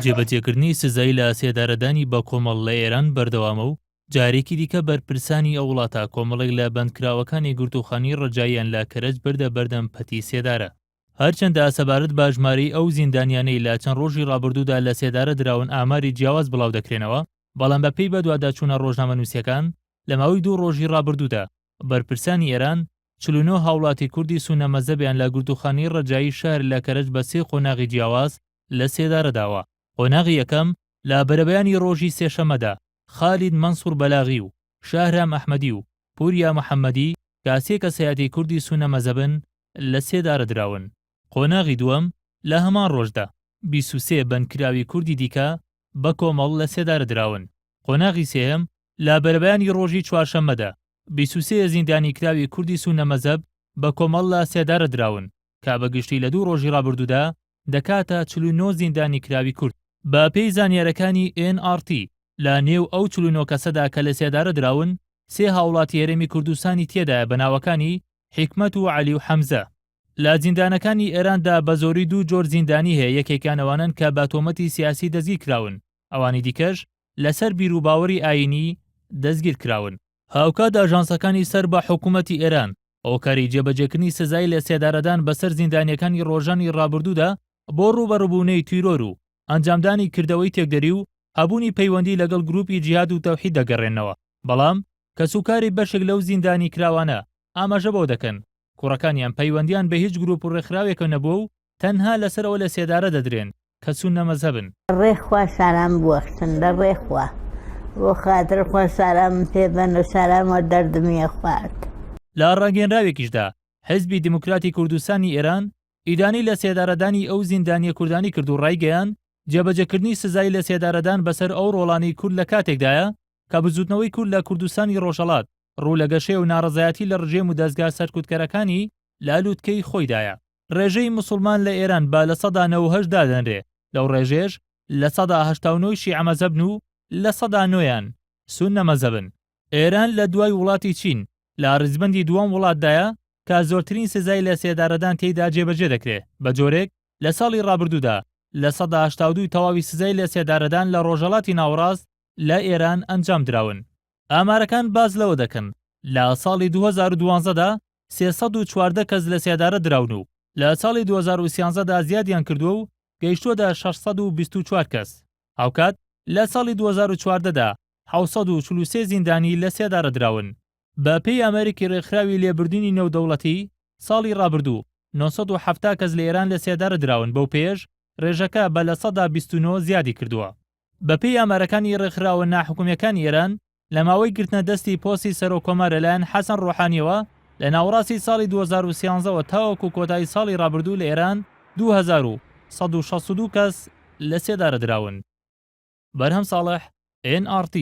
جێبەجێکردنی سزای لە سێدارەدانی بە کۆمەڵ لە ئێران بەردەوامە و جارێکی دیکە بەرپرسانی ئەو وڵاتە کۆمەڵێک لە بەندکراوەکانی گورتوخانی ڕەجاییان لە کەرەج بردە بەردەم پەتی سێدارە. هەرچەندە سەبارەت بە ژمارەی ئەو زیندانیانەی لە چەند ڕۆژی ڕابردوودا لە سێدارە دراون ئاماری جیاواز بڵاو دەکرێنەوە، بەڵام بەپێی بەدواداچوونە ڕۆژنامەنووسیەکان لە ماوەی 2 ڕۆژی ڕابردوودا بەرپرسانی ئێران 49 هاوڵاتی کوردی سونە مەزەبیان لە گورتوخانی ڕەجایی شار لە کەرەج بە 3 قۆناغی جیاواز لە سێدارەداوە. قۆناغی یەکەم لە بەرەبەیانی ڕۆژی سێشەمەدا خالید مەنسوور بەلاغی و شاهرام ئەحمەدی و پوریا محەممەدی کاسێ کەسەیەتی کوردی سونە مەزەبن لە سێدارە دراون. قۆناغی دووەم لە هەمان ڕۆژدا 23 بەندکراوی کوردی دیکە بە کۆمەڵ لە سێدارە دراون. قۆناغی سێهم لە بەرەبەیانی ڕۆژی چوارشەممەدا 23 زیندانی کراوی کوردی سونە مەزەب بە کۆمەڵ لە سێدارە دراون، کە بەگشتی لە 2 ڕۆژی ڕابردوودا دەکاتە 49 زیندانی کراوی کورد. بە پێی زانیاریەکانی NRT لە نێو ئەو 49 کەسەدا کە لە سێدارە دراون 3 هاوڵاتی هەرێمی کوردستانی تێدایە بە ناوەکانی حیکمەت و عەلی و حەمزە. لە زیندانەکانی ئێراندا بە زۆری 2 جۆر زیندانی هەیە، یەکێکیان ئەوانن کە بە تۆمەتی سیاسی دەستگیر کراون، ئەوانی دیکەش لەسەر بیرروباوەری ئاینی دەستگیر کراون. هاوکات ئاژانسەکانی سەر بە حکوومەتی ئێران ئەوکاری جێبەجێکردنی سزای لە سێدارەدان بەسەر زیندانیەکانی ڕۆژانی ڕابردوودا بۆ ڕوبەڕووبوونەی تیرۆر و ئەنجامدانی کردەوەی تێکدەری و هەبوونی پەیوەندی لەگەڵ گروپی جیهاد و تەوحید دەگەڕێنەوە، بەڵام کەسوکاری بەشێک لەو زیندانی کراوانە ئاماژە بۆ دەکەن کوڕەکانیان پەیوەندیان بە هیچ گروپ و ڕێکخراوێکە نەبووە و تەنها لەسەرەوە لە سێدارە دەدرێن کە سونە مەزهەبن. ڕێخوا سارام بوەختن لە ڕێخوا بۆ خاتر خوا سارام پێبەن و سارامەوە دەردمیە خوارد. لە ڕاگەنراوێکیشدا حیزبی دیموکراتی کوردستانی ئێران ئیدانی لە سێدارەدانی ئەو زیندانیە کوردانی کرد و ڕایگەیان جێبەجێکردنی سزای لە سێدارەدان بەسەر ئەو ڕۆڵانی کورد لە کاتێکدایە کە بزوتنەوەی کورد لە کوردستانی ڕۆژهەڵات ڕوو لە گەشەی و ناڕەزایەتی لە ڕژێم و دەستگا سەرکوتکەرەکانی لە ئەلووتکەی خۆیدایە. ڕێژەی موسڵمان لە ئێران با لە 98 دادەنرێ، لەو ڕێژێش لە 89 شیعە مەزەبن و لە 9 سونە مەزەبن. ئێران لە دوای وڵاتی چین لە ڕیزبەندی دووەم وڵاتدایە کە زۆرترین سزای لە سێدارەدان تێیدا جێبەجێ دەکرێت. بە جۆرێک لە ساڵی ڕابردوودا لە 182 تەواوی سزای لە سێدارەدان لە ڕۆژهەڵاتی ناوەڕاست لە ئێران ئەنجام دراون. ئامارەکان باز لەوە دەکەن لە ساڵی 2012دا 314 کەس لە سێدارە دراون و لە ساڵی 2013دا زیادیان کردووە و گەیشتووەدا 624 کەس. هاوکات لە ساڵی 2014دا 743 زیندانی لە سێدارە دراون. بە پێی ئەمریکی ڕێکخراوی لێبوردنی نێودەوڵەتی ساڵی ڕابردوو 970 کەس لە ئێران لە سێدارە دراون، بەو پێش ڕێژەکە بە لە 129 زیادی کردووە. بە پێی ئامارەکانی ڕێکخراوە ناحکومیەکانی ئێران لە ماوەی گرتنە دەستی پۆستی سەرۆکۆمارە لایەن حەسەن ڕۆحانیەوە لە ناوەڕاستی ساڵی 2013ەوە تاوەکو کۆتایی ساڵی ڕابردوو لە ئێران 2162 کەس لە سێدارە دراون. بەرهەم ساڵح NRT